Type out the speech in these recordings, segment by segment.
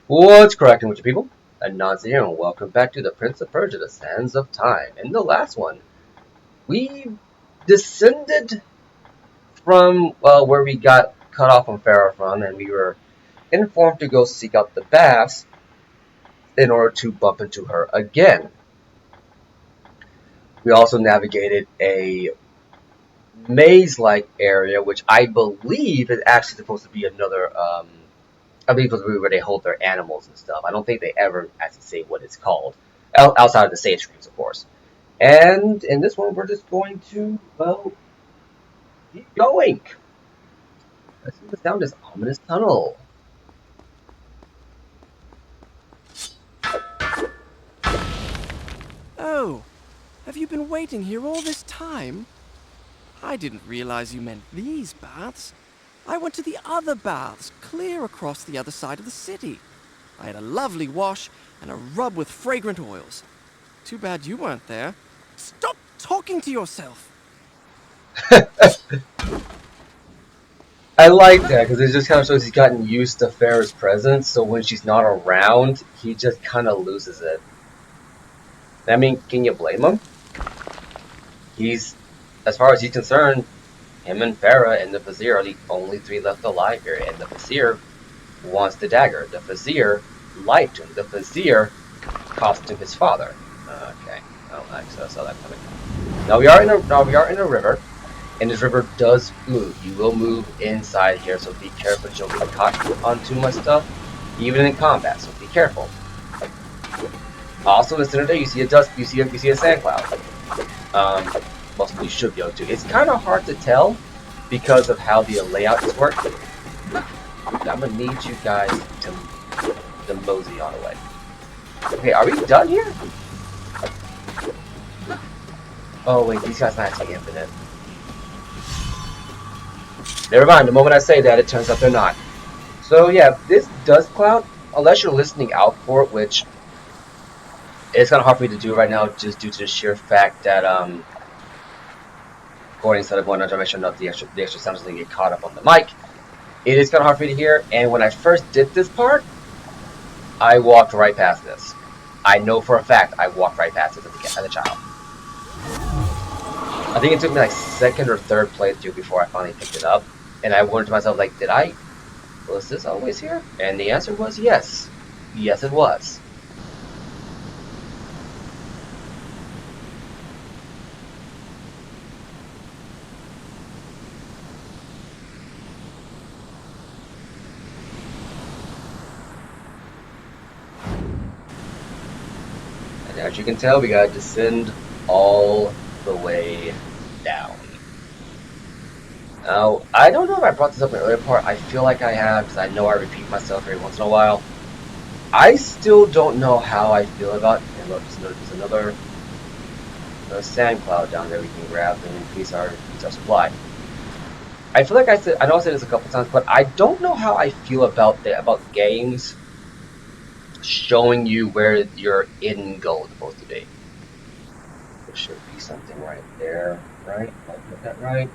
What's cracking with you people? Anansi here, and welcome back to the Prince of Persia, the Sands of Time. In the last one, we descended from, well, where we got cut off from Pharaoh from, and we were informed to go seek out the baths in order to bump into her again. We also navigated a maze-like area, which I believe is actually supposed to be another, I believe it's where they hold their animals and stuff. I don't think they ever actually say what it's called, outside of the save screens, of course. And in this one, we're just going to, well, keep going. Let's move down this ominous tunnel. Oh, have you been waiting here all this time? I didn't realize you meant these baths. I went to the other baths, clear across the other side of the city. I had a lovely wash and a rub with fragrant oils. Too bad you weren't there. Stop talking to yourself! I like that because it just kind of shows he's gotten used to Farrah's presence, so when she's not around, he just kind of loses it. I mean, can you blame him? He's, as far as he's concerned, him and Farrah and the Vizier are the only three left alive here, and the Vizier wants the dagger. The Vizier lied to him. The Vizier cost him his father. Okay, oh, I saw that coming. Now we are in a river, and this river does move. You will move inside here, so be careful. You don't get caught on too much stuff, even in combat. So be careful. Also, in the center there, you see a dust. You see a sand cloud. Most of you should be able to. It's kind of hard to tell because of how the layout is working. I'm gonna need you guys to mosey on away. Okay, are we done here? Oh wait, these guys are actually infinite. Never mind, the moment I say that, it turns out they're not. So yeah, this dust cloud, unless you're listening out for it, which it's kind of hard for me to do right now just due to the sheer fact that, going instead of going under, make sure not the extra sounds doesn't get caught up on the mic. It is kind of hard for me to hear, and when I first did this part, I walked right past this. I know for a fact I walked right past it as a child. I think it took me like second or third playthrough before I finally picked it up, and I wondered to myself, like, was this always here? And the answer was yes. Yes, it was. And as you can tell, we gotta descend all the way down. Now, I don't know if I brought this up in the earlier part. I feel like I have, because I know I repeat myself every once in a while. I still don't know how I feel about, and look, there's another sand cloud down there we can grab and increase our supply. I feel like I know I said this a couple times, but I don't know how I feel about games showing you where your end goal is supposed to be. There should be something right there, right? Did I get that right?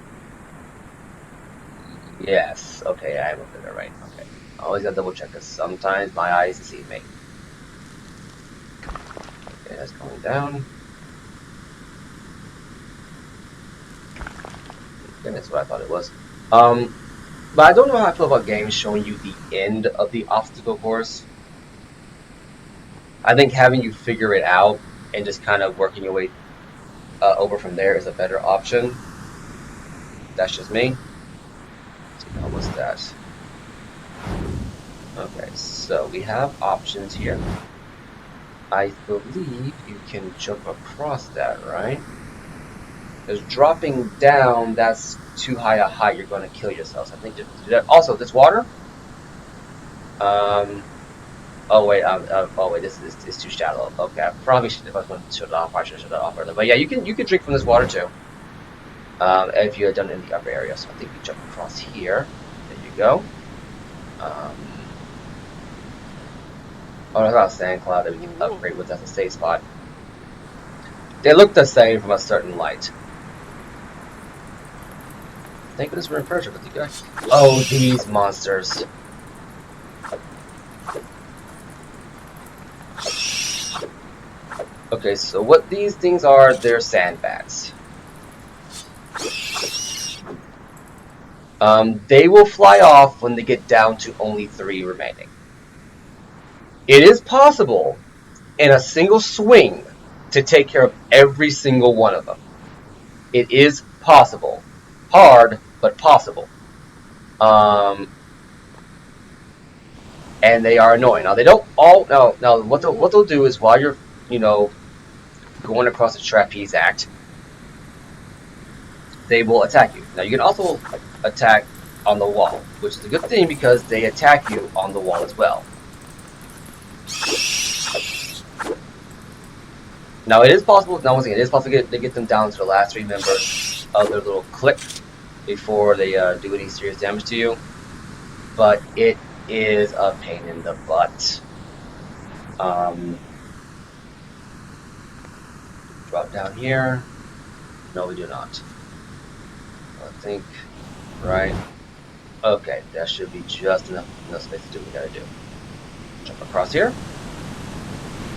Yes. Okay, I looked at it right. Okay. I always gotta double check because sometimes my eyes deceive me. Okay, that's going down. Okay, that's what I thought it was. But I don't know how I feel about games showing you the end of the obstacle course. I think having you figure it out and just kind of working your way over from there is a better option. That's just me. How was that? Okay, so we have options here. I believe you can jump across that, right? Because dropping down, that's too high a height, you're going to kill yourself. So I think to do that. Also, this water. Oh wait, this is too shallow. Okay, I probably should, if I was going to shut it off, I should have shut it off earlier. But yeah, you can drink from this water too. If you had done it in the upper area. So I think you jump across here. There you go. Oh, there's not a sand cloud that we can upgrade with as a safe spot. They look the same from a certain light. Thank goodness we're in Persia with you guys. Oh, these monsters. Okay, so what these things are, they're sandbats. They will fly off when they get down to only 3 remaining. It is possible in a single swing to take care of every single one of them. It is possible. Hard, but possible. Um, and they are annoying. Now they don't all. Now what they'll do is while you're going across the trapeze act, they will attack you. Now you can also attack on the wall, which is a good thing because they attack you on the wall as well. Now it is possible. Now once again, it is possible to get them down to the last 3 members of their little clique before they do any serious damage to you. But it is a pain in the butt. Drop down here. No, we do not. I think, right? Okay, that should be just enough space to do what we gotta do. Jump across here.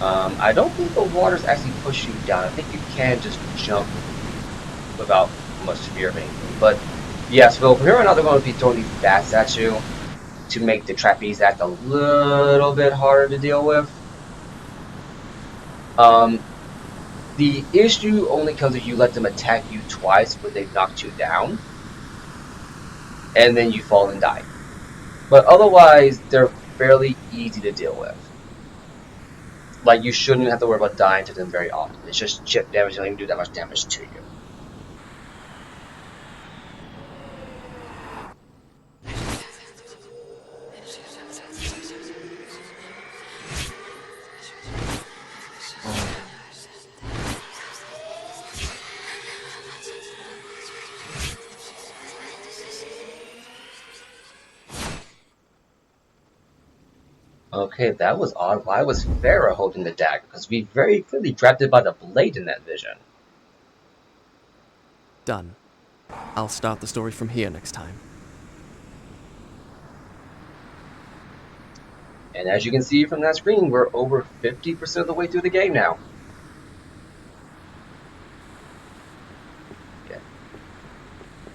I don't think the waters actually push you down. I think you can just jump without much fear of anything. But yes, well, from here on out, they're going to be throwing these bats at you to make the trapeze act a little bit harder to deal with. The issue only comes if you let them attack you twice when they've knocked you down, and then you fall and die. But otherwise, they're fairly easy to deal with. Like, you shouldn't have to worry about dying to them very often. It's just chip damage, they don't even do that much damage to you. Okay, that was odd. Why was Farah holding the dagger? Because we very clearly grabbed it by the blade in that vision. Done. I'll start the story from here next time. And as you can see from that screen, we're over 50% of the way through the game now. Okay.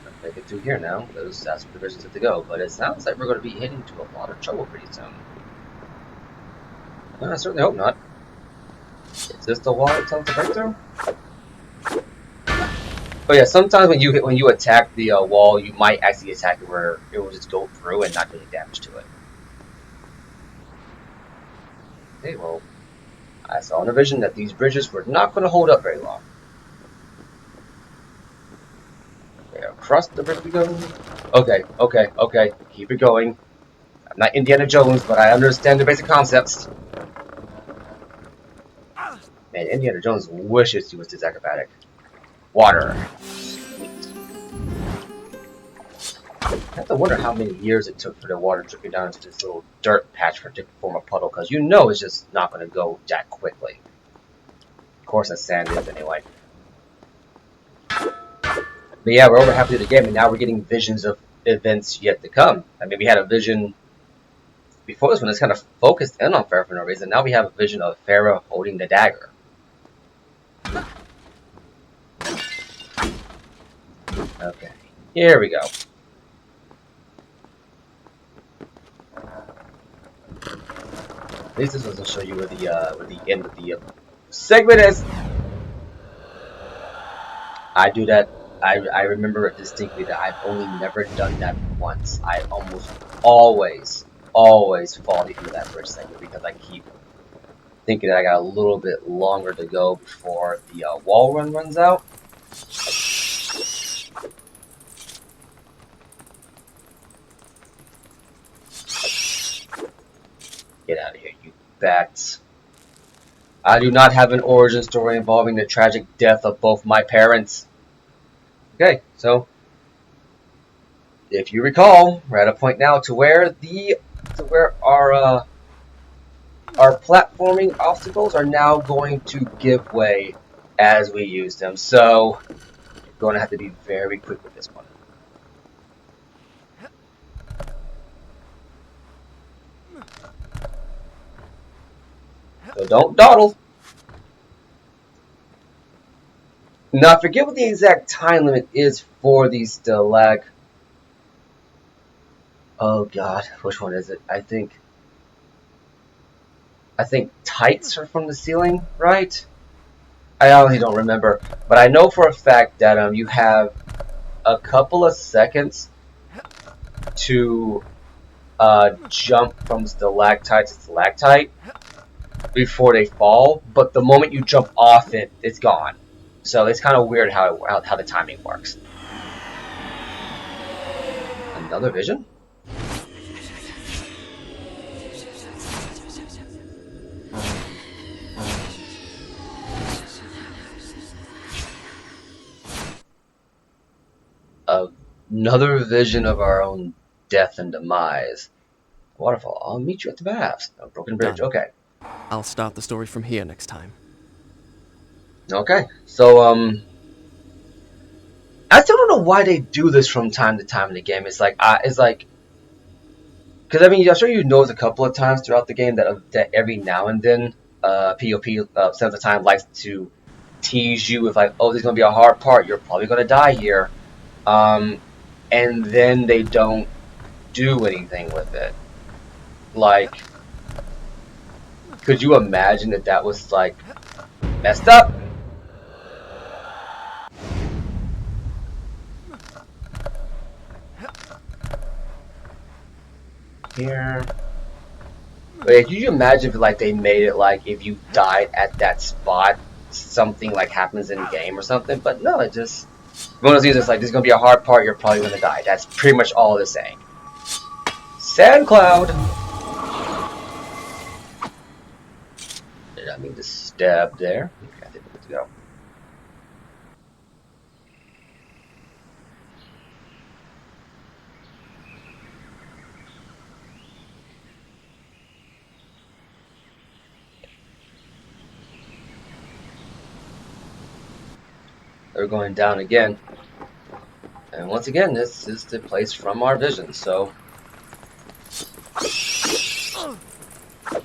Let's make it through here now. That's where the vision's have to go. But it sounds like we're going to be heading to a lot of trouble pretty soon. Well, I certainly hope not. Is this the wall that tells the breakthrough? But yeah, sometimes when you attack the wall, you might actually attack it where it will just go through and not do any damage to it. Okay, well, I saw in a vision that these bridges were not going to hold up very long. Okay, across the bridge we go. Okay, keep it going. I'm not Indiana Jones, but I understand the basic concepts. Man, Indiana Jones wishes he was this acrobatic. Water. I have to wonder how many years it took for the water dripping down into this little dirt patch for it to form a puddle, because you know it's just not going to go that quickly. Of course, that sand is anyway. But yeah, we're over halfway through the game, and now we're getting visions of events yet to come. I mean, we had a vision before this one that's kind of focused in on Farah for no reason. Now we have a vision of Farah holding the dagger. Okay, here we go. At least this one will show you where the end of the segment is. I do that. I remember it distinctly that I've only never done that once. I almost always fall into that bridge segment because I keep thinking that I got a little bit longer to go before the wall run runs out. Get out of here, you bats. I do not have an origin story involving the tragic death of both my parents. Okay, so if you recall, we're at a point now to where our platforming obstacles are now going to give way as we use them. So you're going to have to be very quick with this one. So don't dawdle. Now I forget what the exact time limit is for these stalag. Oh God, which one is it? I think tights are from the ceiling, right? I honestly don't remember, but I know for a fact that you have a couple of seconds to jump from stalactite to stalactite before they fall, but the moment you jump off it, it's gone. So it's kind of weird how the timing works. Another vision? Another vision of our own death and demise. Waterfall. I'll meet you at the baths. A broken bridge. Done. Okay. I'll start the story from here next time. Okay. So I still don't know why they do this from time to time in the game. It's like because I mean I'm sure you notice a couple of times throughout the game that every now and then POP Sense of Time likes to tease you with like, oh, this is gonna be a hard part. You're probably gonna die here. Um, and then they don't do anything with it. Like, could you imagine that that was like messed up? Here. Like, could you imagine if like they made it like if you died at that spot, something like happens in game or something? But no, it just one of these is like this is gonna be a hard part. You're probably gonna die. That's pretty much all they're saying. Sand cloud. Did I mean to stab there? Okay, I think we're good to go. They're going down again. And once again, this is the place from our vision. So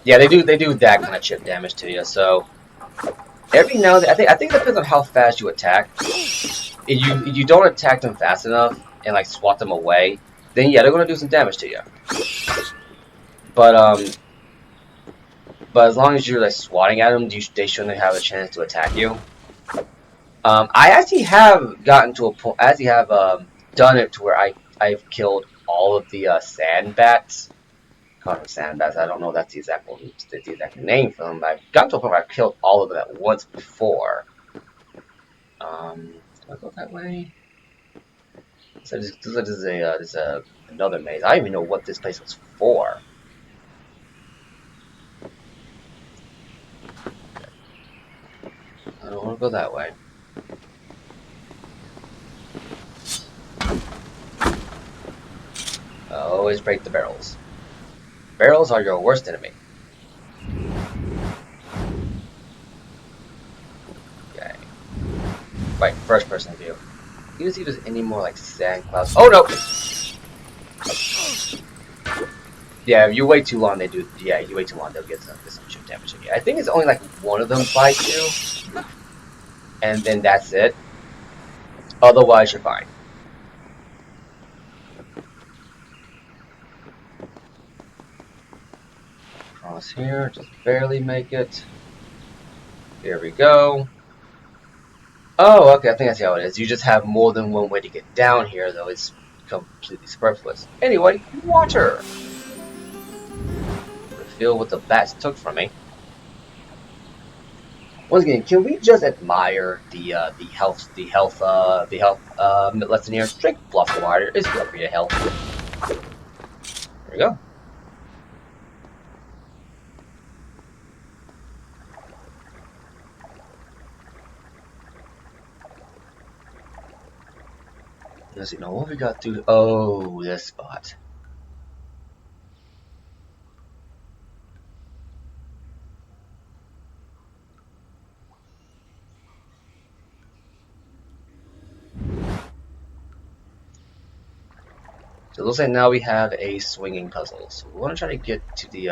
yeah, they do that kind of chip damage to you. So every now and then, I think it depends on how fast you attack. If you don't attack them fast enough and like swat them away, then yeah, they're gonna do some damage to you. But but as long as you're like swatting at them, they shouldn't have a chance to attack you. I actually have gotten to a point. I actually have done it to where I've killed all of the sand bats. Call them sand bats. I don't know if that's the exact name for them. But I've gotten to a point where I've killed all of them at once before. Do I go that way? So there's another maze. I don't even know what this place was for. I don't want to go that way. Always break the barrels. Barrels are your worst enemy. Okay. Right, first person view. You can see if there's any more like sand clouds. Oh no! Yeah, if you wait too long, they do. Yeah, you wait too long, they'll get some chip damage again. I think it's only like one of them bites you, and then that's it. Otherwise, you're fine. Cross here, just barely make it. Here we go. Oh, okay, I think I see how it is. You just have more than one way to get down here, though it's completely superfluous. Anyway, water! Refill what the bats took from me. Once again, can we just admire the health lesson here? Drink bluff water. It's good for your health. There we go. Let's see, now what we got to... Oh, this spot. So it looks like now we have a swinging puzzle. So we want to try to get to the we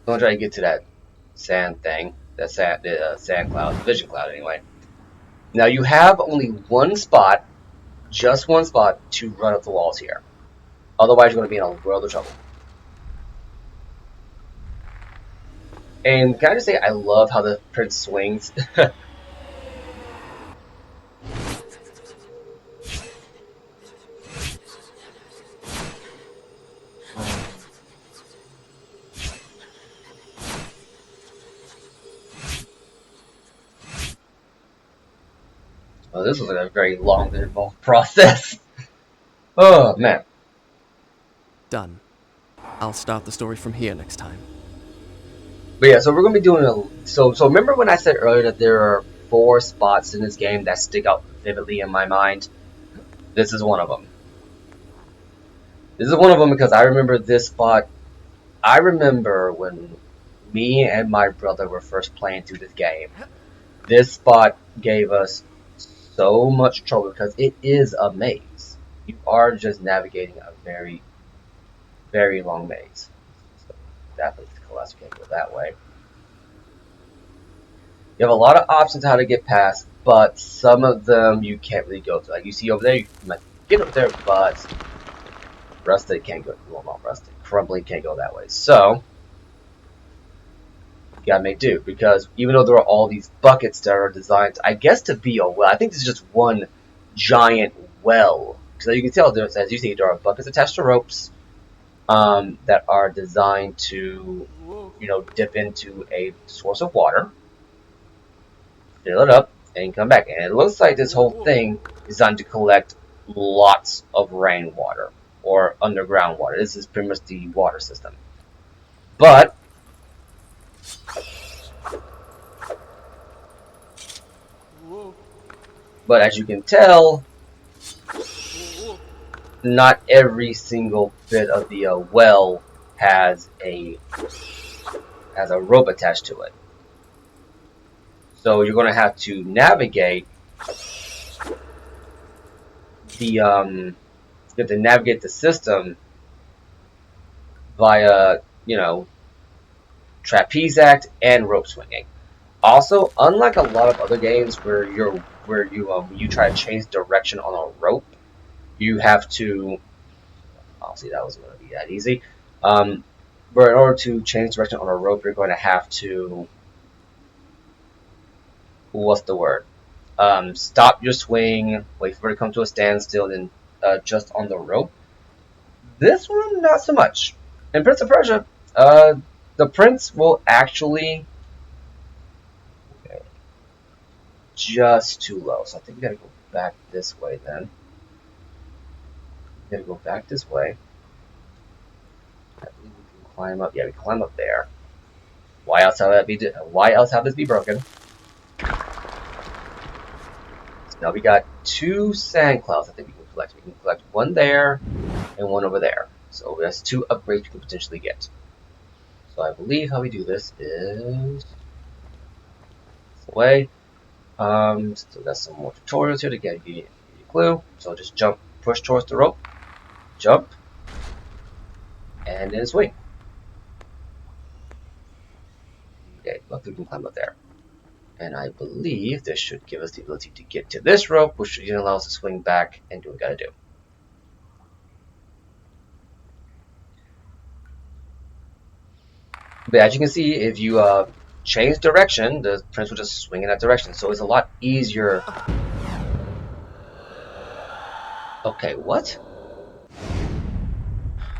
want to try to get to that sand thing. the sand cloud, the vision cloud anyway. Now you have only one spot, just one spot, to run up the walls here. Otherwise, you're going to be in a world of trouble. And can I just say, I love how the prince swings. Oh, this was a very long and involved process. Oh man. Done. I'll start the story from here next time. But yeah, so we're gonna be doing a so remember when I said earlier that there are 4 spots in this game that stick out vividly in my mind? This is one of them. This is one of them because I remember this spot. I remember when me and my brother were first playing through this game. This spot gave us so much trouble because it is a maze. You are just navigating a very, very long maze. So definitely collapse, you can't go that way. You have a lot of options how to get past, but some of them you can't really go to. Like you see over there, you might get up there, but rusted can't go. Well, not rusted, crumbling can't go that way. So you gotta make do because even though there are all these buckets that are designed, I guess, to be a well, I think this is just one giant well. Because as you can tell, there's, as you see, there are buckets attached to ropes that are designed to, dip into a source of water, fill it up, and come back. And it looks like this whole thing is designed to collect lots of rainwater or underground water. This is pretty much the water system. But as you can tell, not every single bit of the well has a rope attached to it. So you're going to have to navigate the system via trapeze act and rope swinging. Also, unlike a lot of other games where you try to change direction on a rope, you have to. Obviously, that wasn't going to be that easy. But in order to change direction on a rope, you're going to have to. What's the word? Stop your swing, wait for it to come to a standstill, then just on the rope. This one, not so much. In Prince of Persia, the prince will actually. Okay, just too low, so I think we gotta go back this way then. We gotta go back this way. I believe we can climb up. Yeah, we can climb up there. Why else have this be broken? So now we got 2 sand clouds I think we can collect. We can collect one there and one over there. So that's 2 upgrades we can potentially get. So I believe how we do this is this way. Still got some more tutorials here to give you a clue. So just jump, push towards the rope, jump, and then swing. Okay, luckily we can climb up there. And I believe this should give us the ability to get to this rope, which should allow us to swing back and do what we gotta do. But as you can see, if you change direction, the prince will just swing in that direction. So it's a lot easier. Okay, what?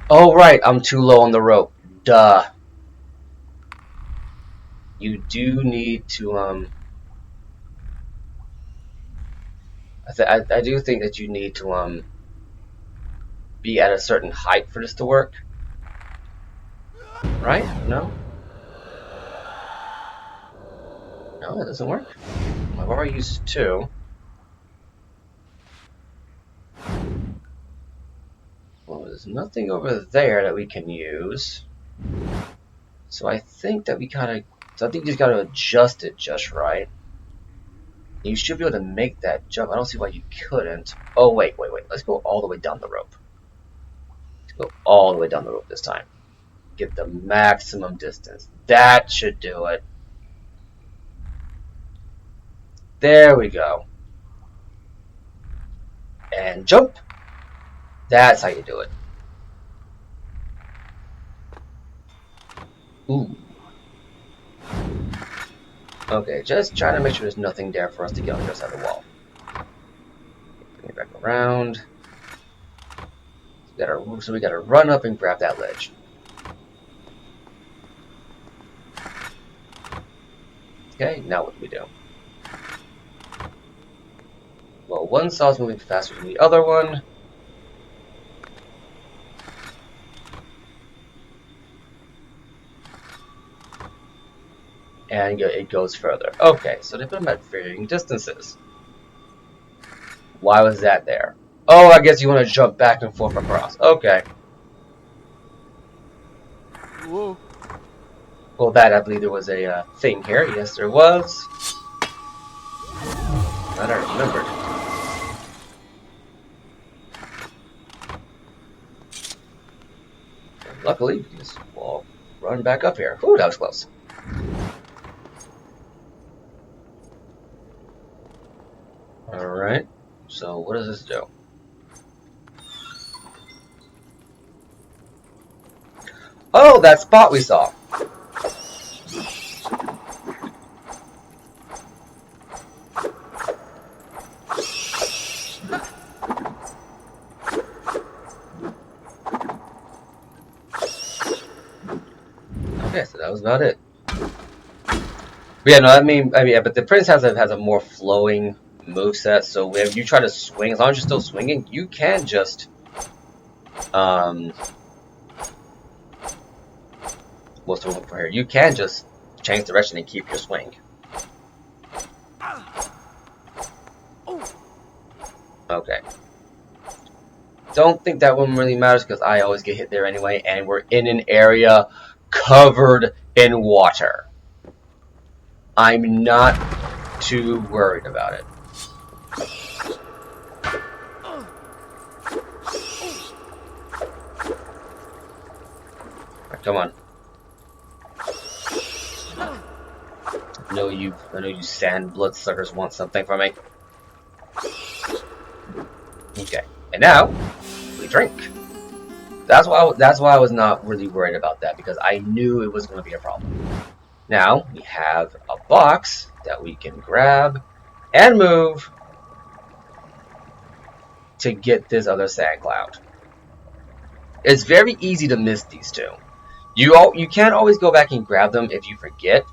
Oh, right, I'm too low on the rope. Duh. You do need to, I do think that you need to, be at a certain height for this to work. Right? No? No, that doesn't work. I've already used 2. Well, there's nothing over there that we can use. So I think that you just gotta adjust it just right. You should be able to make that jump. I don't see why you couldn't. Oh, wait. Let's go all the way down the rope. Let's go all the way down the rope this time. Get the maximum distance. That should do it. There we go. And jump. That's how you do it. Ooh. Okay, just trying to make sure there's nothing there for us to get on the other side of the wall. Bring it back around. So we gotta run up and grab that ledge. Okay, now what do we do? Well, one saw's moving faster than the other one. And it goes further. Okay, so they put them at varying distances. Why was that there? Oh, I guess you want to jump back and forth across. Okay. Whoa. Well, that, I believe there was a thing here. Yes, there was. Glad I remembered. And luckily, we can just run back up here. Ooh, that was close. Alright. So, what does this do? Oh, that spot we saw. Okay, so that was about it. But yeah, no, but the prince has a more flowing moveset. So when you try to swing, as long as you're still swinging, you can just what's the word for here? You can just change direction and keep your swing. Okay. Don't think that one really matters because I always get hit there anyway, and we're in an area covered in water. I'm not too worried about it. Right, come on. I know you sand bloodsuckers want something from me. Okay, and now we drink. That's why I was not really worried about that because I knew it was going to be a problem. Now we have a box that we can grab and move to get this other sand cloud. It's very easy to miss these two. You can't always go back and grab them if you forget.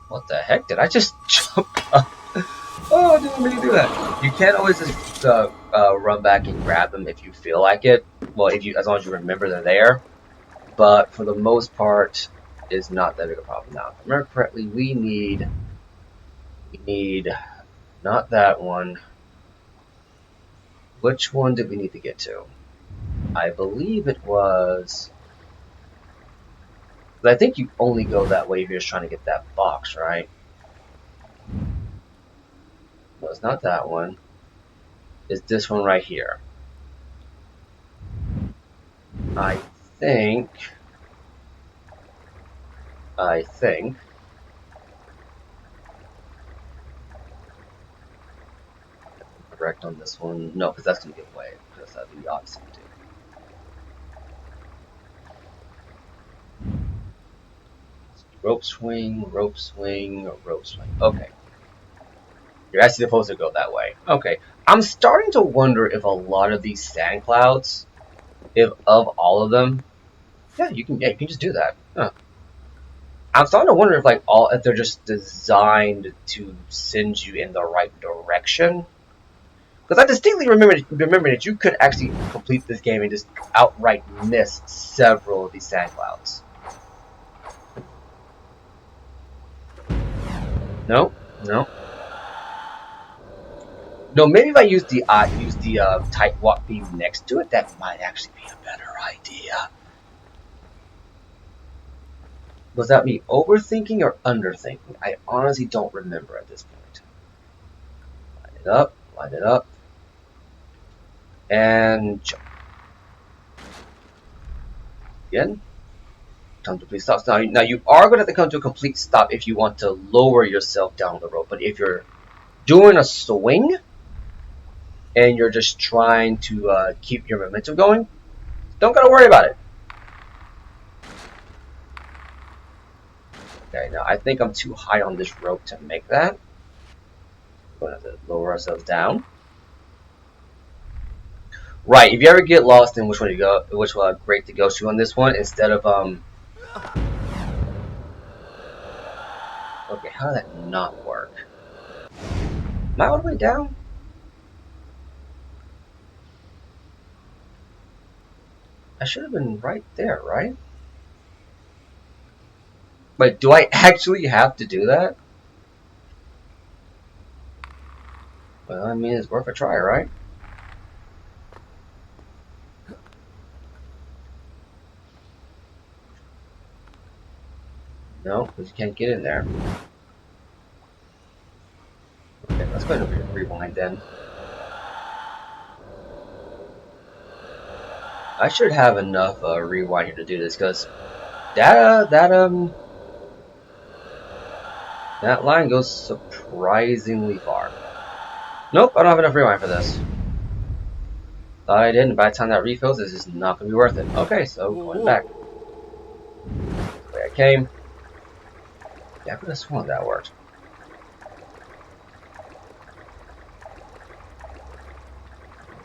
What the heck? Did I just jump up? Oh, I didn't mean to do that. You can't always just run back and grab them if you feel like it. Well, as long as you remember they're there. But for the most part, it's not that big a problem. Now, if I remember correctly, we need not that one. Which one did we need to get to? I believe it was. I think you only go that way if you're just trying to get that box, right? No, it's not that one. It's this one right here. I think. Correct on this one. No, because that's going to give away. Because that'd be the opposite to do. Rope swing, rope swing, rope swing. Okay. You're actually supposed to go that way. Okay. I'm starting to wonder if a lot of these sand clouds, if of all of them, you can just do that. Huh. I'm starting to wonder if they're just designed to send you in the right direction. Because I distinctly remember that you could actually complete this game and just outright miss several of these sand clouds. No. No, maybe if I use the tight walk beam next to it, that might actually be a better idea. Was that me overthinking or underthinking? I honestly don't remember at this point. Line it up, and jump. Again, come to a complete stop. Now you are going to have to come to a complete stop if you want to lower yourself down the rope. But if you're doing a swing and you're just trying to keep your momentum going, don't gotta worry about it. Okay, now I think I'm too high on this rope to make that. We're gonna have to lower ourselves down. Right, if you ever get lost in which one to go, which grate to go to on this one, instead of okay, how did that not work? Am I all the way down? I should have been right there, right? But do I actually have to do that? Well, I mean, it's worth a try, right? No, because you can't get in there. Okay, let's go ahead and rewind then. I should have enough rewind here to do this, because that line goes surprisingly far. Nope, I don't have enough rewind for this. Thought I didn't. By the time that refills, this is not going to be worth it. Okay, so going back. The way I came. Yeah, I could have sworn that worked.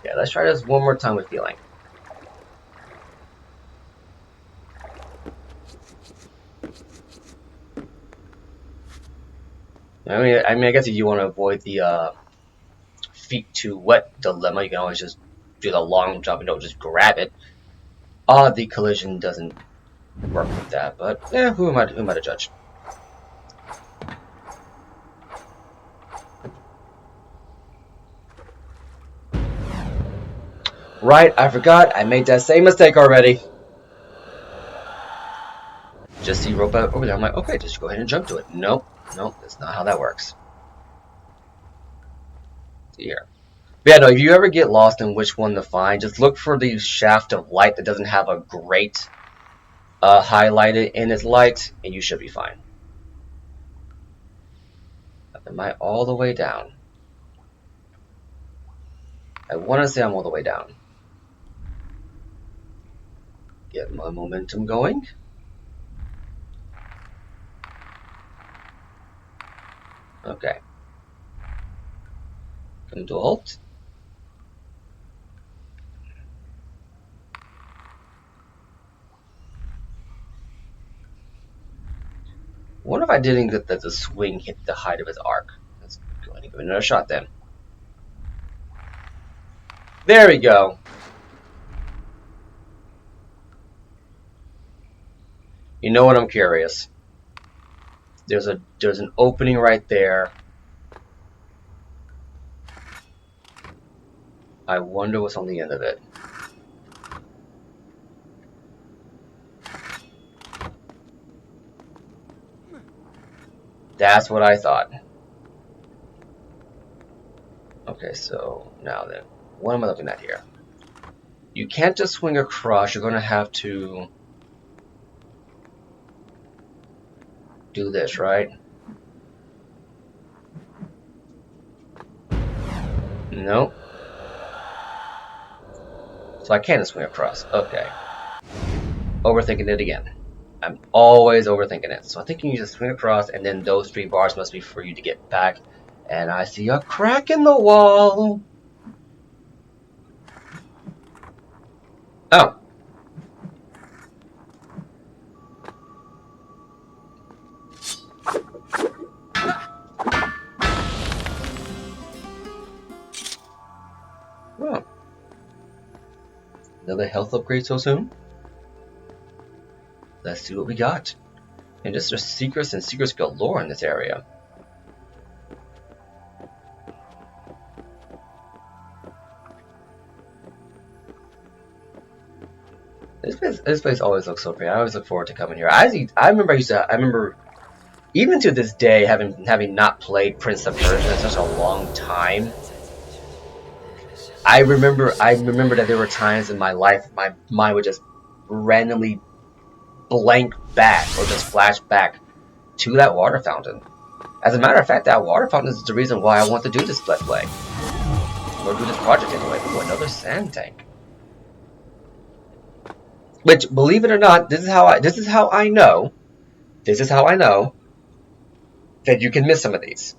Okay, let's try this one more time with feeling. I guess if you want to avoid the feet too wet dilemma, you can always just do the long jump and don't just grab it. The collision doesn't work with that, but yeah, who am I to judge? Right, I forgot. I made that same mistake already. Just see rope out over there. I'm like, okay, just go ahead and jump to it. Nope, nope, that's not how that works. See here. But yeah, no, if you ever get lost in which one to find, just look for the shaft of light that doesn't have a grate highlighted in its light, and you should be fine. Am I all the way down? I want to say I'm all the way down. Get my momentum going. Okay. Come to a halt. What if I didn't get that the swing hit the height of his arc? Let's go ahead and give it another shot then. There we go. You know what? I'm curious. There's an opening right there. I wonder what's on the end of it. That's what I thought. Okay, so now then, what am I looking at here? You can't just swing across. You're going to have to do this, right? Nope. So I can't swing across. Okay. Overthinking it again. I'm always overthinking it. So I think you need to swing across, and then those 3 bars must be for you to get back. And I see a crack in the wall. Oh. Well. Another health upgrade so soon? Let's see what we got. And just there's secrets and secrets galore in this area. This place always looks so pretty. I always look forward to coming here. I remember even to this day having not played Prince of Persia in such a long time. I remember that there were times in my life my mind would just randomly blank back or just flash back to that water fountain. As a matter of fact, that water fountain is the reason why I want to do this Let's Play. Or do this project anyway. Ooh, another sand tank. Which, believe it or not, this is how I know that you can miss some of these.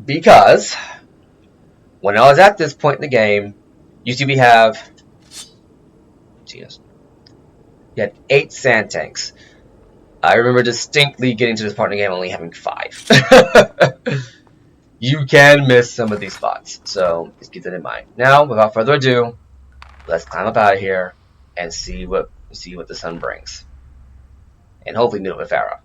Because when I was at this point in the game, we have you had 8 sand tanks. I remember distinctly getting to this part in the game only having 5. You can miss some of these spots, so just keep that in mind. Now, without further ado, let's climb up out of here and see what the sun brings, and hopefully meet up with Farah.